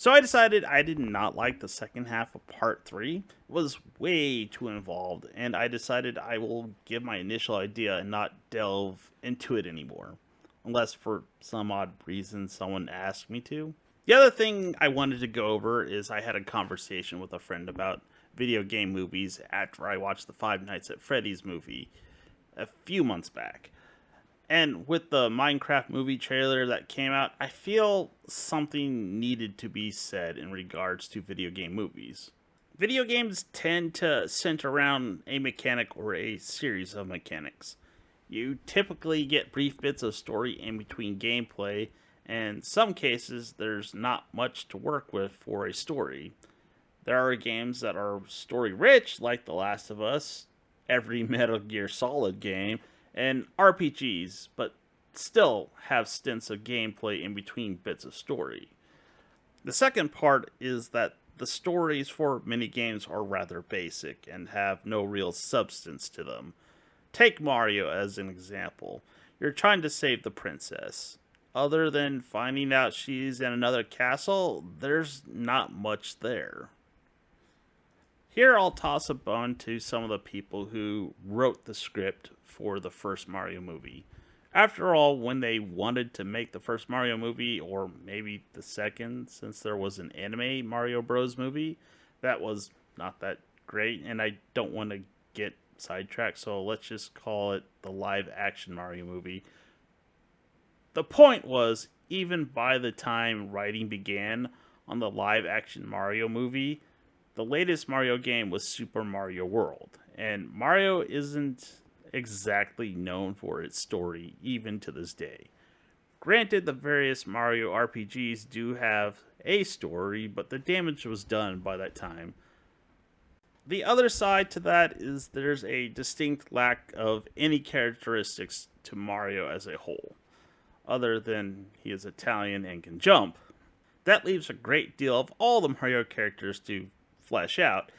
So I decided I did not like the second half of part 3. It was way too involved, and I decided I will give my initial idea and not delve into it anymore. Unless for some odd reason someone asked me to. The other thing I wanted to go over is I had a conversation with a friend about video game movies after I watched the Five Nights at Freddy's movie a few months back. And with the Minecraft movie trailer that came out, I feel something needed to be said in regards to video game movies. Video games tend to center around a mechanic or a series of mechanics. You typically get brief bits of story in between gameplay, and in some cases, there's not much to work with for a story. There are games that are story rich, like The Last of Us, every Metal Gear Solid game, and RPGs, but still have stints of gameplay in between bits of story. The second part is that the stories for many games are rather basic and have no real substance to them. Take Mario as an example. You're trying to save the princess. Other than finding out she's in another castle, there's not much there. Here I'll toss a bone to some of the people who wrote the script for the first Mario movie. After all, when they wanted to make the first Mario movie, or maybe the second, since there was an anime Mario Bros. Movie, that was not that great, and I don't want to get sidetracked, so let's just call it the live action Mario movie. The point was, even by the time writing began on the live action Mario movie, the latest Mario game was Super Mario World, and Mario isn't exactly known for its story even to this day. Granted, the various Mario RPGs do have a story, but the damage was done by that time. The other side to that is there's a distinct lack of any characteristics to Mario as a whole, other than he is Italian and can jump. That leaves a great deal of all the Mario characters to flesh out.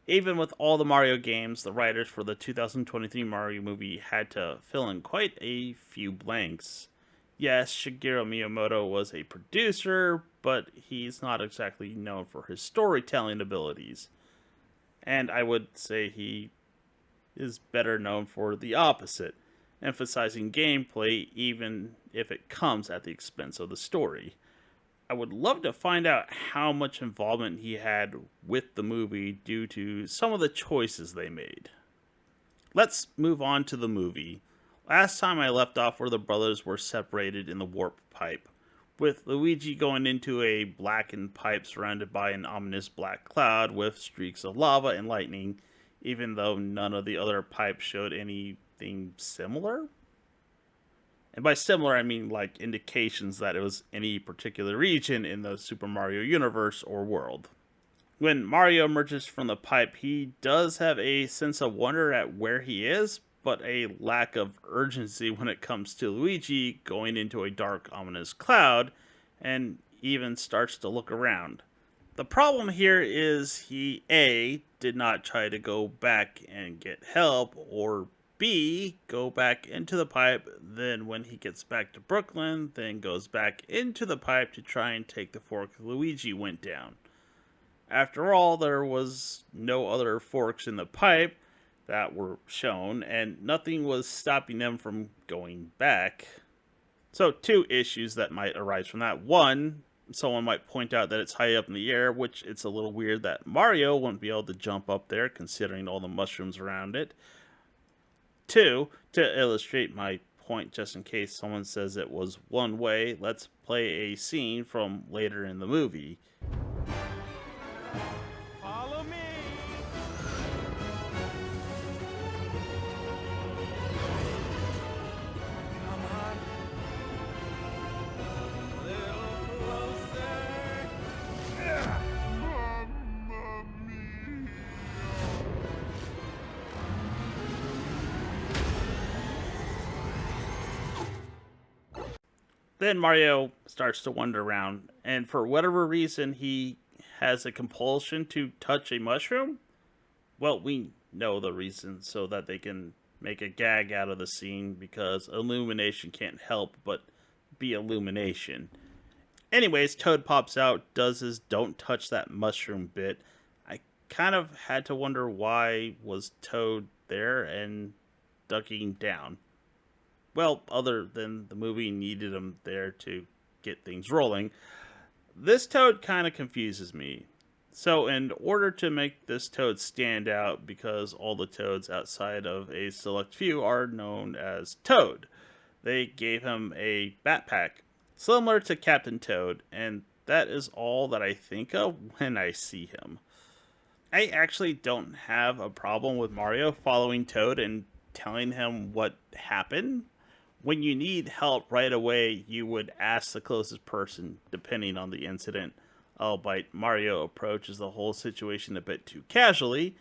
Even with all the Mario games, the writers for the 2023 Mario movie had to fill in quite a few blanks. Yes, Shigeru Miyamoto was a producer, but he's not exactly known for his storytelling abilities. And I would say he is better known for the opposite, emphasizing gameplay even if it comes at the expense of the story. I would love to find out how much involvement he had with the movie due to some of the choices they made. Let's move on to the movie. Last time I left off where the brothers were separated in the warp pipe, with Luigi going into a blackened pipe surrounded by an ominous black cloud with streaks of lava and lightning, even though none of the other pipes showed anything similar. And by similar, I mean like indications that it was any particular region in the Super Mario universe or world. When Mario emerges from the pipe, he does have a sense of wonder at where he is, but a lack of urgency when it comes to Luigi going into a dark, ominous cloud, and even starts to look around. The problem here is he A, did not try to go back and get help, or B, go back into the pipe, then when he gets back to Brooklyn, then goes back into the pipe to try and take the fork Luigi went down. After all, there was no other forks in the pipe that were shown, and nothing was stopping them from going back. So, two issues that might arise from that. One, someone might point out that it's high up in the air, which it's a little weird that Mario wouldn't be able to jump up there considering all the mushrooms around it. Two, to illustrate my point, just in case someone says it was one way, let's play a scene from later in the movie. Follow me. Come on. A little closer. Mamma mia. Then Mario starts to wander around, and for whatever reason, he has a compulsion to touch a mushroom. Well, we know the reason, so that they can make a gag out of the scene, because illumination can't help but be illumination. Anyways, Toad pops out, does his don't touch that mushroom bit. I kind of had to wonder why was Toad there and ducking down. Well, other than the movie needed him there to get things rolling, this Toad kind of confuses me. So, in order to make this Toad stand out, because all the Toads outside of a select few are known as Toad, they gave him a backpack similar to Captain Toad, and that is all that I think of when I see him. I actually don't have a problem with Mario following Toad and telling him what happened. When you need help right away, you would ask the closest person, depending on the incident. Albeit Mario approaches the whole situation a bit too casually,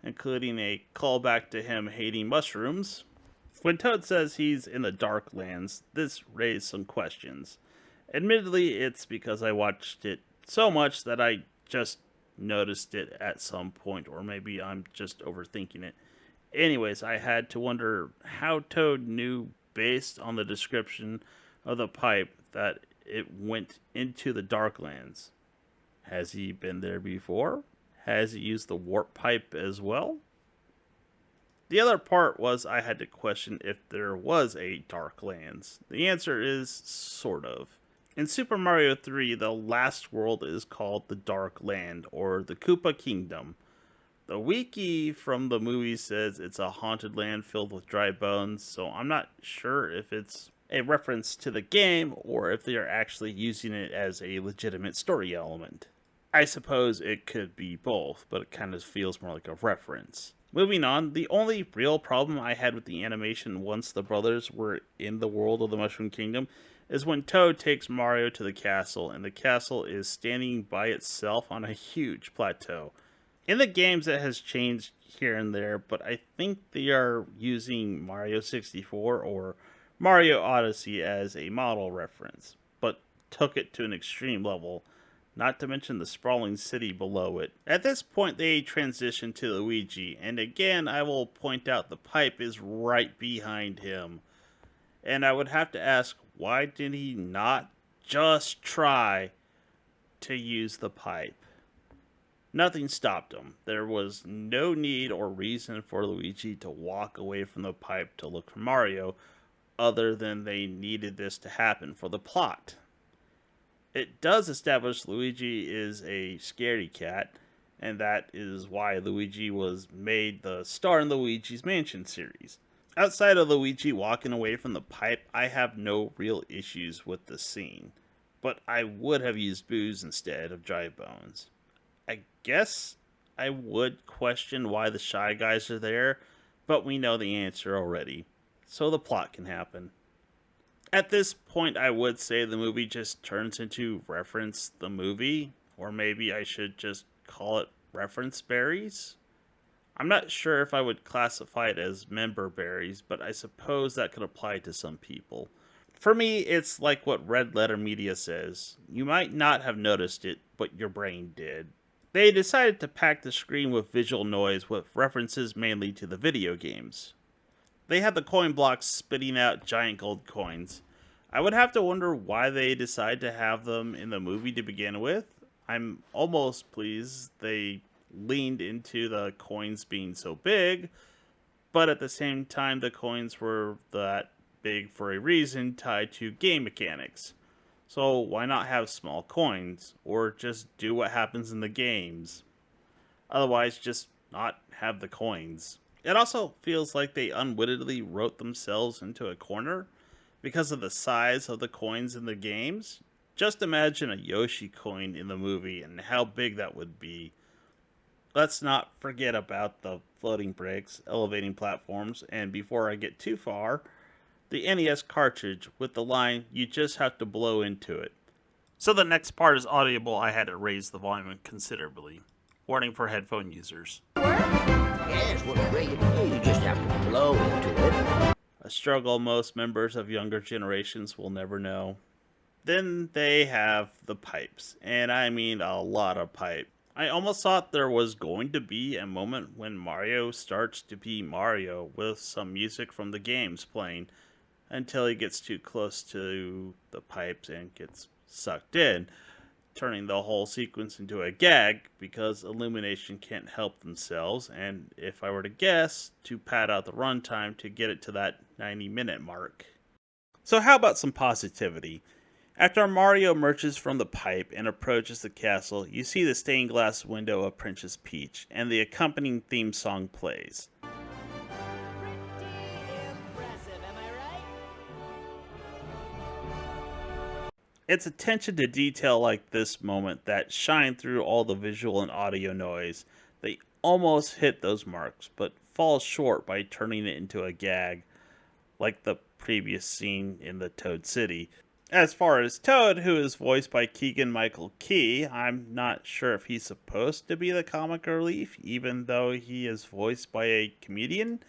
including a callback to him hating mushrooms. When Toad says he's in the Dark Lands, this raised some questions. Admittedly, it's because I watched it so much that I just noticed it at some point, or maybe I'm just overthinking it. Anyways, I had to wonder how Toad knew, based on the description of the pipe, that it went into the Darklands. Has he been there before? Has he used the warp pipe as well? The other part was I had to question if there was a Darklands. The answer is sort of. In Super Mario 3, the last world is called the Dark Land, or the Koopa Kingdom. The wiki from the movie says it's a haunted land filled with dry bones, so I'm not sure if it's a reference to the game or if they are actually using it as a legitimate story element. I suppose it could be both, but it kind of feels more like a reference. Moving on, the only real problem I had with the animation once the brothers were in the world of the Mushroom Kingdom is when Toad takes Mario to the castle, and the castle is standing by itself on a huge plateau. In the games, it has changed here and there, but I think they are using Mario 64 or Mario Odyssey as a model reference, but took it to an extreme level, not to mention the sprawling city below it. At this point, they transition to Luigi, and again, I will point out the pipe is right behind him. And I would have to ask, why did he not just try to use the pipe? Nothing stopped him. There was no need or reason for Luigi to walk away from the pipe to look for Mario, other than they needed this to happen for the plot. It does establish Luigi is a scaredy cat, and that is why Luigi was made the star in the Luigi's Mansion series. Outside of Luigi walking away from the pipe, I have no real issues with the scene, but I would have used booze instead of dry bones. I guess I would question why the Shy Guys are there, but we know the answer already, so the plot can happen. At this point, I would say the movie just turns into reference the movie, or maybe I should just call it reference berries. I'm not sure if I would classify it as member berries, but I suppose that could apply to some people. For me, it's like what Red Letter Media says. You might not have noticed it, but your brain did. They decided to pack the screen with visual noise with references mainly to the video games. They had the coin blocks spitting out giant gold coins. I would have to wonder why they decided to have them in the movie to begin with. I'm almost pleased they leaned into the coins being so big, but at the same time, the coins were that big for a reason tied to game mechanics. So why not have small coins, or just do what happens in the games? Otherwise, just not have the coins. It also feels like they unwittingly wrote themselves into a corner because of the size of the coins in the games. Just imagine a Yoshi coin in the movie and how big that would be. Let's not forget about the floating bricks, elevating platforms, and before I get too far, the NES cartridge with the line, you just have to blow into it. So the next part is audible. I had to raise the volume considerably. Warning for headphone users. Yes, what a great idea. You just have to blow into it. A struggle most members of younger generations will never know. Then they have the pipes, and I mean a lot of pipe. I almost thought there was going to be a moment when Mario starts to be Mario with some music from the games playing until he gets too close to the pipes and gets sucked in, turning the whole sequence into a gag because Illumination can't help themselves, and if I were to guess, to pad out the runtime to get it to that 90-minute mark. So, how about some positivity? After Mario emerges from the pipe and approaches the castle, you see the stained glass window of Princess Peach, and the accompanying theme song plays. Impressive, am I right? It's attention to detail like this moment that shine through all the visual and audio noise. They almost hit those marks, but fall short by turning it into a gag, like the previous scene in the Toad City. As far as Toad, who is voiced by Keegan Michael Key, I'm not sure if he's supposed to be the comic relief, even though he is voiced by a comedian,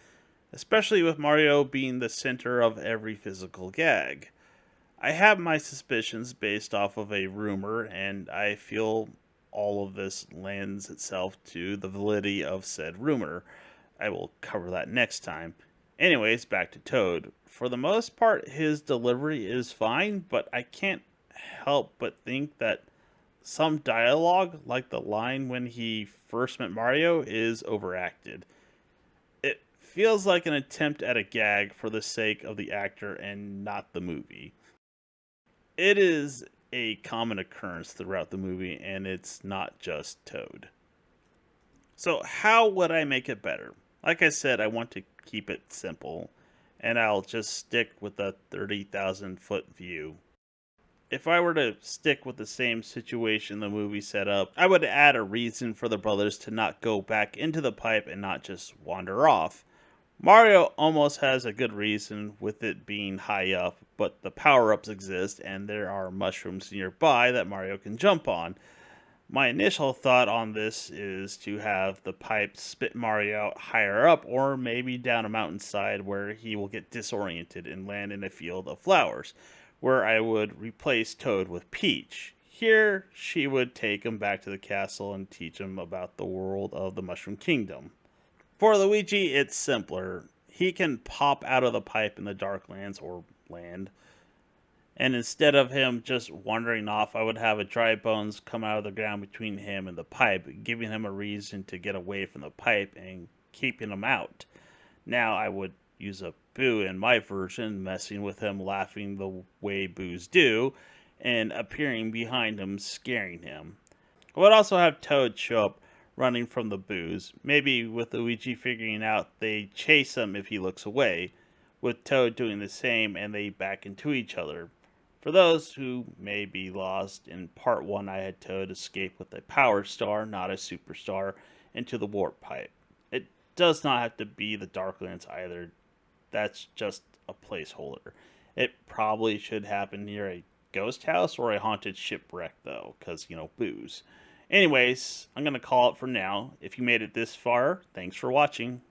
especially with Mario being the center of every physical gag. I have my suspicions based off of a rumor, and I feel all of this lends itself to the validity of said rumor. I will cover that next time. Anyways, back to Toad. For the most part, his delivery is fine, but I can't help but think that some dialogue, like the line when he first met Mario, is overacted. It feels like an attempt at a gag for the sake of the actor and not the movie. It is a common occurrence throughout the movie, and it's not just Toad. So, how would I make it better? Like I said, I want to keep it simple, and I'll just stick with the 30,000-foot view. If I were to stick with the same situation the movie set up, I would add a reason for the brothers to not go back into the pipe and not just wander off. Mario almost has a good reason with it being high up, but the power ups exist and there are mushrooms nearby that Mario can jump on. My initial thought on this is to have the pipe spit Mario out higher up or maybe down a mountainside where he will get disoriented and land in a field of flowers, where I would replace Toad with Peach. Here, she would take him back to the castle and teach him about the world of the Mushroom Kingdom. For Luigi, it's simpler. He can pop out of the pipe in the Darklands or land, and instead of him just wandering off, I would have a dry bones come out of the ground between him and the pipe, giving him a reason to get away from the pipe and keeping him out. Now I would use a Boo in my version, messing with him, laughing the way Boos do, and appearing behind him, scaring him. I would also have Toad show up running from the Boos, maybe with Luigi figuring out they chase him if he looks away, with Toad doing the same and they back into each other. For those who may be lost, in part 1 I had Toad escape with a power star, not a superstar, into the warp pipe. It does not have to be the Darklands either, that's just a placeholder. It probably should happen near a ghost house or a haunted shipwreck though, because, Boos. Anyways, I'm going to call it for now. If you made it this far, thanks for watching.